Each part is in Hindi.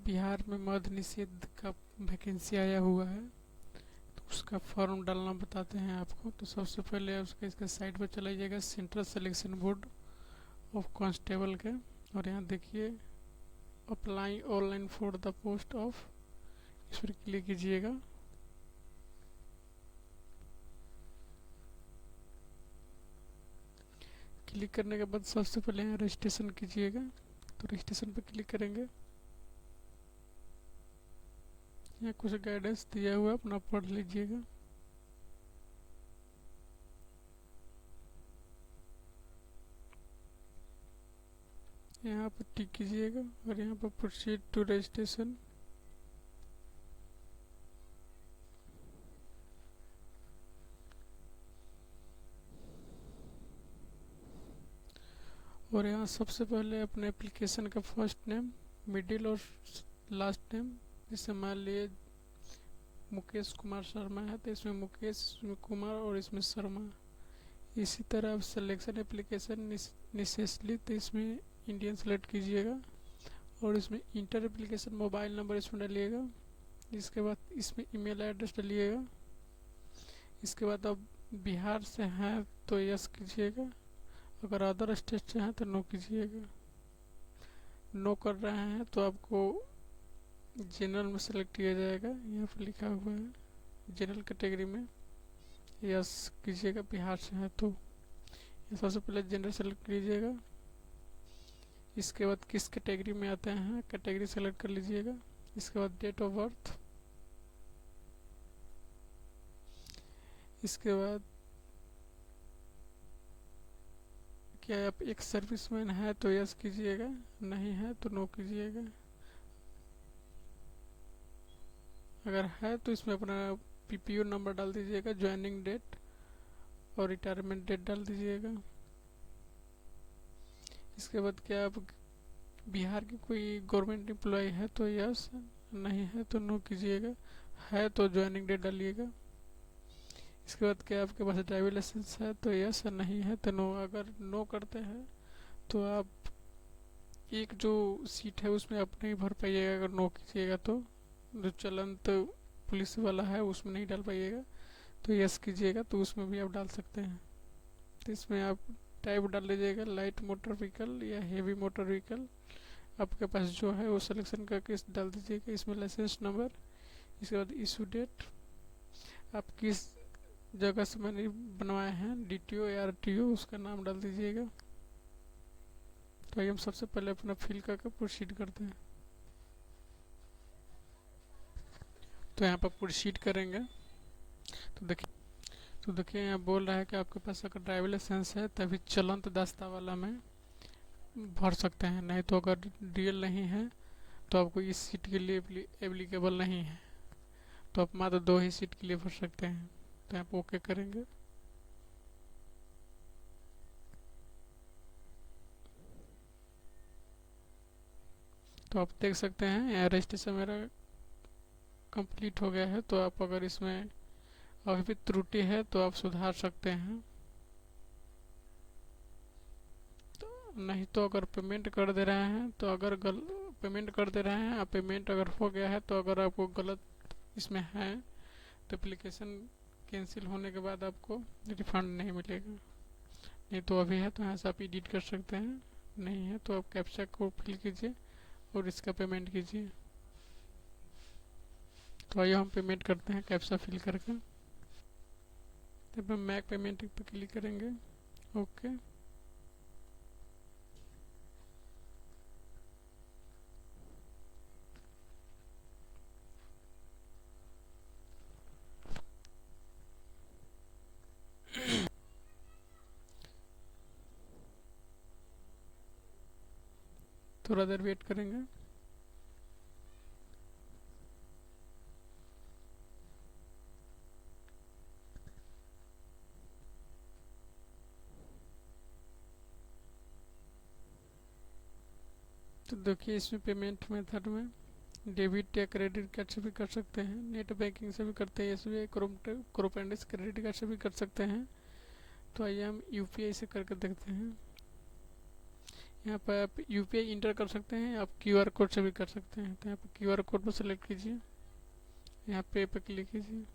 बिहार में मद्य निषेध का वैकेंसी आया हुआ है, तो उसका फॉर्म डालना बताते हैं आपको। तो सबसे पहले उसके इसके साइट पर चला जाइएगा, central selection board of constable के, और यहाँ देखिए apply online for the post of, इस पर क्लिक कीजिएगा। क्लिक करने के बाद सबसे पहले यहाँ रजिस्ट्रेशन कीजिएगा, तो रजिस्ट्रेशन पर क्लिक करेंगे। यहाँ कुछ गाइडेंस दिया हुआ है, अपना पढ़ लीजिएगा। यहाँ पर टिक कीजिएगा और यहाँ पर प्रोसीड टू रजिस्ट्रेशन। और यहाँ सबसे पहले अपने एप्लीकेशन का फर्स्ट नेम, मिडिल और लास्ट नेम, जैसे मान लिए मुकेश कुमार शर्मा है तो इसमें मुकेश, इसमें कुमार और इसमें शर्मा। इसी तरह सिलेक्शन एप्लीकेशन निसेसली, तो इसमें इंडियन सेलेक्ट कीजिएगा और इसमें इंटर एप्लीकेशन मोबाइल नंबर इसमें डालिएगा। इसके बाद इसमें ईमेल एड्रेस डालिएगा। इसके बाद अब बिहार से हैं तो यस कीजिएगा, अगर अदर स्टेट से हैं तो नो कीजिएगा। नो कर रहे हैं तो आपको जनरल में सेलेक्ट किया जाएगा, यहाँ पर लिखा हुआ है जनरल कैटेगरी में यस कीजिएगा, बिहार से है तो। सबसे पहले जनरल सेलेक्ट कीजिएगा। इसके बाद किस कैटेगरी में आते हैं कैटेगरी सेलेक्ट कर लीजिएगा। इसके बाद डेट ऑफ बर्थ। इसके बाद क्या आप एक सर्विसमैन है तो यस कीजिएगा, नहीं है तो नो कीजिएगा। अगर है तो इसमें अपना पीपीओ नंबर डाल दीजिएगा, ज्वाइनिंग डेट और रिटायरमेंट डेट डाल दीजिएगा। इसके बाद क्या आप बिहार की कोई गवर्नमेंट एम्प्लॉय है तो यस, नहीं है तो नो कीजिएगा, है तो ज्वाइनिंग डेट डालिएगा। इसके बाद क्या आपके पास ड्राइविंग लाइसेंस है तो यस, नहीं है तो नो। अगर नो करते हैं तो आप एक जो सीट है उसमें आप नहीं भर पाइएगा, अगर नो कीजिएगा तो। जो चलंत पुलिस वाला है उसमें नहीं डाल पाइएगा, तो यस कीजिएगा तो उसमें भी आप डाल सकते हैं। तो इसमें आप टाइप डाल लीजिएगा, लाइट मोटर व्हीकल या हेवी मोटर व्हीकल, आपके पास जो है वो सिलेक्शन करके डाल दीजिएगा। इसमें लाइसेंस नंबर, इसके बाद इशू डेट, आप किस जगह से मैंने बनवाए हैं, डीटीओ या आरटीओ, उसका नाम डाल दीजिएगा। तो आइए हम सबसे पहले अपना फिल करके प्रोसीड करते हैं। तो यहाँ पर प्रोसीड करेंगे तो देखिए यहाँ बोल रहा है कि आपके पास अगर ड्राइविंग लाइसेंस है तभी चलंत दस्ता वाला में भर सकते हैं, नहीं तो अगर डीएल नहीं है तो आपको इस सीट के लिए एप्लीकेबल नहीं है, तो आप मात्र 2 ही सीट के लिए भर सकते हैं। तो आप ओके करेंगे। तो आप देख सकते हैं यहाँ रजिस्ट्रेशन मेरा कंप्लीट हो गया है। तो आप अगर इसमें अभी भी त्रुटि है तो आप सुधार सकते हैं, तो नहीं तो अगर पेमेंट कर दे रहे हैं तो अगर पेमेंट कर दे रहे हैं, पेमेंट अगर हो गया है तो अगर आपको गलत इसमें है तो एप्लीकेशन कैंसिल होने के बाद आपको रिफंड नहीं मिलेगा। नहीं तो अभी है तो यहाँ से आप एडिट कर सकते हैं, नहीं है तो आप कैप्चा को फिल कीजिए और इसका पेमेंट कीजिए। तो आइए हम पेमेंट करते हैं कैप्चा फिल करके। तब हम मैक पेमेंट पर क्लिक करेंगे, ओके। थोड़ा देर वेट करेंगे। तो देखिए इसमें पेमेंट मेथड में डेबिट या क्रेडिट कार्ड से भी कर सकते हैं, नेट बैंकिंग से भी करते हैं, एसबीआई क्रोपेंडिस क्रेडिट कार्ड से भी कर सकते हैं। तो आइए हम यूपीआई से करके देखते हैं। यहाँ पर आप यूपीआई इंटर कर सकते हैं, आप क्यूआर कोड से भी कर सकते हैं। तो यहाँ पर क्यूआर कोड पर सेलेक्ट कीजिए, यहाँ पे क्लिक कीजिए।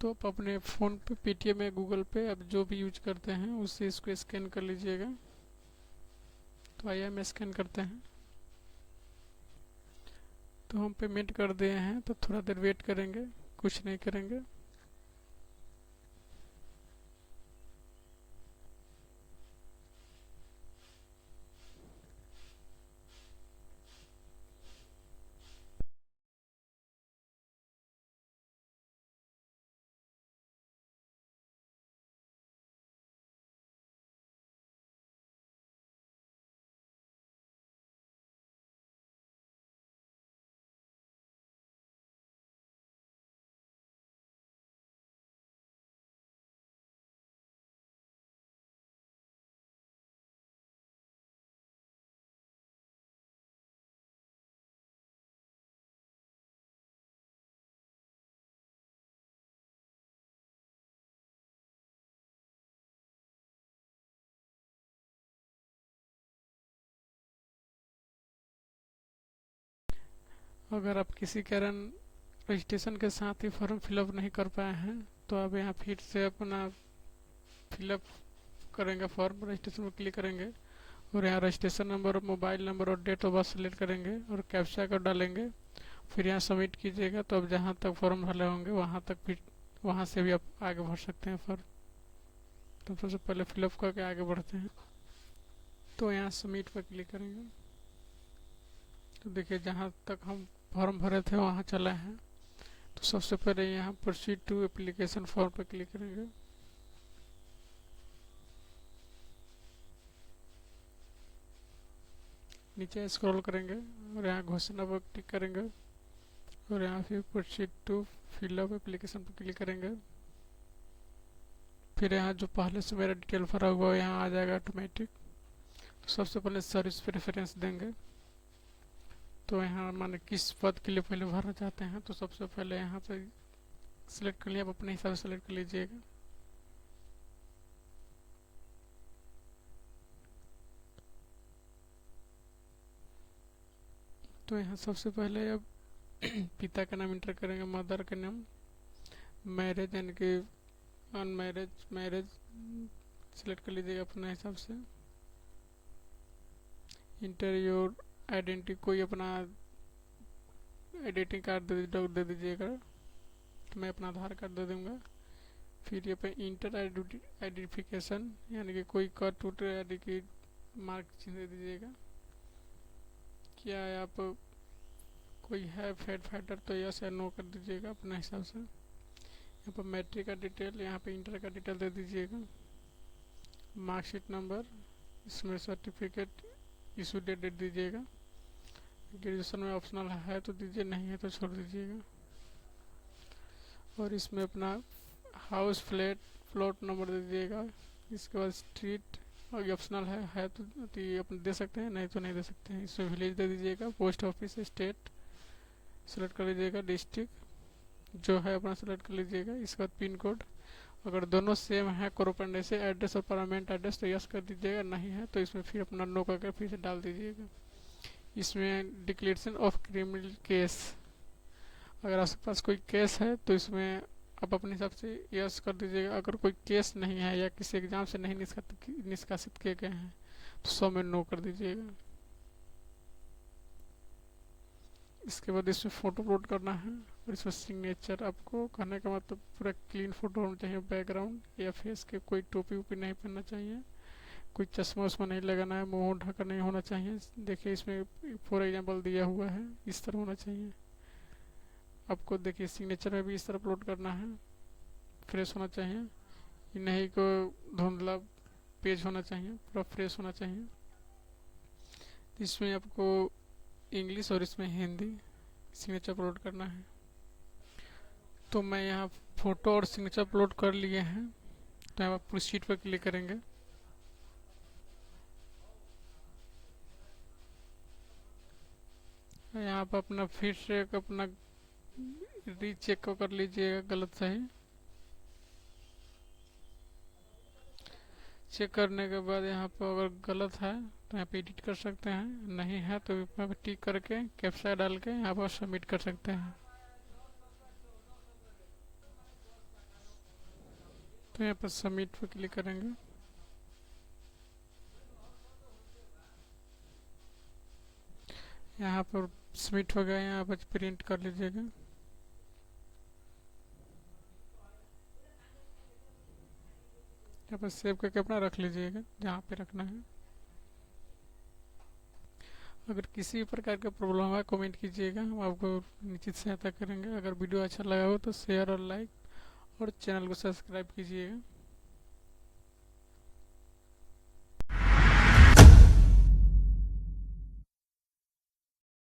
तो आप अपने फ़ोन पे पेटीएम या गूगल पे आप जो भी यूज करते हैं उससे इसको स्कैन कर लीजिएगा। तो आइए हम स्कैन करते हैं। तो हम पेमेंट कर दिए हैं, तो थोड़ा देर वेट करेंगे, कुछ नहीं करेंगे। अगर आप किसी कारण रजिस्ट्रेशन के साथ ही फॉर्म फिलअप नहीं कर पाए हैं, तो आप यहाँ फिर से अपना फिलअप करेंगे, फॉर्म रजिस्ट्रेशन में क्लिक करेंगे और यहाँ रजिस्ट्रेशन नंबर, मोबाइल नंबर और डेट ऑफ बर्थ सेलेक्ट करेंगे और कैप्चा कोड डालेंगे। फिर यहाँ सबमिट कीजिएगा। तो अब जहाँ तक फॉर्म भरे होंगे वहाँ तक, फिर वहाँ से भी आप आगे भर सकते हैं फॉर्म। तो सबसे पहले फिलअप करके आगे बढ़ते हैं। तो यहाँ सबमिट पर क्लिक करेंगे। तो देखिए जहाँ तक हम फॉर्म भरे थे वहाँ चले हैं। तो सबसे पहले यहाँ प्रोसीड टू एप्लीकेशन फॉर्म पर क्लिक करेंगे। नीचे स्क्रॉल करेंगे और यहाँ घोषणा पर क्लिक करेंगे और यहाँ फिर प्रोसीड टू फिलअप एप्लीकेशन पर क्लिक करेंगे। फिर यहाँ जो पहले से मेरा डिटेल भरा हुआ है यहाँ आ जाएगा ऑटोमेटिक। तो सबसे पहले सर्विस प्रेफरेंस देंगे। तो यहाँ माने किस पद के लिए पहले भरना चाहते हैं, तो सबसे पहले यहाँ पे सिलेक्ट कर लिया, आप अपने हिसाब से सिलेक्ट कर लीजिएगा। तो यहाँ सबसे पहले अब पिता का नाम इंटर करेंगे, मदर का नाम, मैरिज यानी कि अनमैरिज, मैरिज सिलेक्ट कर लीजिएगा अपने हिसाब से। इंटर योर आइडेंटिटी, कोई अपना आइडेंटिटी कार्ड दे दीजिएगा। तो मैं अपना आधार कार्ड दे दूँगा। फिर ये पे इंटर आइडेंटिफिकेशन यानी कि कोई कट उट यानी कि मार्क चिन्ह दे दीजिएगा। क्या आप कोई है फेड फाइटर, तो यस या नो कर दीजिएगा अपने हिसाब से। यहाँ पर मैट्रिक का डिटेल, यहाँ पे इंटर का डिटेल दे दीजिएगा। मार्कशीट नंबर, इसमें सर्टिफिकेट इशू डेट दे दीजिएगा। ग्रेजुएशन में ऑप्शनल है तो दीजिए, नहीं है तो छोड़ दीजिएगा। और इसमें अपना हाउस फ्लैट प्लॉट नंबर दे दीजिएगा। इसके बाद स्ट्रीट, और ये ऑप्शनल है तो ये अपन दे सकते हैं, नहीं तो नहीं दे सकते हैं। इसमें विलेज दे दीजिएगा। पोस्ट ऑफिस, स्टेट सेलेक्ट कर लीजिएगा। डिस्ट्रिक्ट जो है अपना सेलेक्ट कर लीजिएगा। इसके बाद पिन कोड, अगर दोनों सेम है कोरोपंडे से एड्रेस और परमानेंट एड्रेस तो यस कर दीजिएगा, नहीं है तो इसमें फिर अपना नो करके फिर से डाल दीजिएगा। इसमें डिक्लेरेशन ऑफ क्रिमिनल केस, अगर आपके पास कोई केस है तो इसमें आप अपने हिसाब से यस कर दीजिएगा। अगर कोई केस नहीं है या किसी एग्ज़ाम से नहीं निष्कासित किए गए हैं तो 100 में नो कर दीजिएगा। इसके बाद इसमें फ़ोटो अपलोड करना है और इसमें सिग्नेचर, आपको कहने का मतलब पूरा क्लीन फ़ोटो होना चाहिए। बैकग्राउंड या फेस के कोई टोपी वोपी नहीं पहनना चाहिए, कोई चश्मा उसमें नहीं लगाना है, मुँह ढका नहीं होना चाहिए। देखिए इसमें फॉर एग्जाम्पल दिया हुआ है, इस तरह होना चाहिए। आपको देखिए सिग्नेचर में भी इस तरह अपलोड करना है, फ्रेश होना चाहिए। नहीं को धुंधला पेज होना चाहिए, पूरा फ्रेश होना चाहिए। इसमें आपको इंग्लिश और इसमें हिंदी सिग्नेचर अपलोड करना है। तो मैं यहाँ फ़ोटो और सिग्नेचर अपलोड कर लिए हैं। तो यहाँ प्रोसीड पर क्लिक करेंगे। यहाँ पर अपना फिर से अपना रीचेक कर लीजिएगा गलत सही। चेक करने के बाद यहाँ पर अगर गलत है तो यहाँ पे एडिट कर सकते हैं, नहीं है तो यहाँ पे टिक करके कैप्चा डाल के यहाँ पर सबमिट कर सकते हैं। तो यहाँ पर सबमिट पर क्लिक करेंगे। यहाँ पर सबमिट हो गया, यहाँ पर प्रिंट कर लीजिएगा। यहाँ पर सेव करके अपना रख लीजिएगा जहाँ पे रखना है। अगर किसी भी प्रकार का प्रॉब्लम है कमेंट कीजिएगा, हम आपको निश्चित सहायता करेंगे। अगर वीडियो अच्छा लगा हो तो शेयर और लाइक और चैनल को सब्सक्राइब कीजिएगा।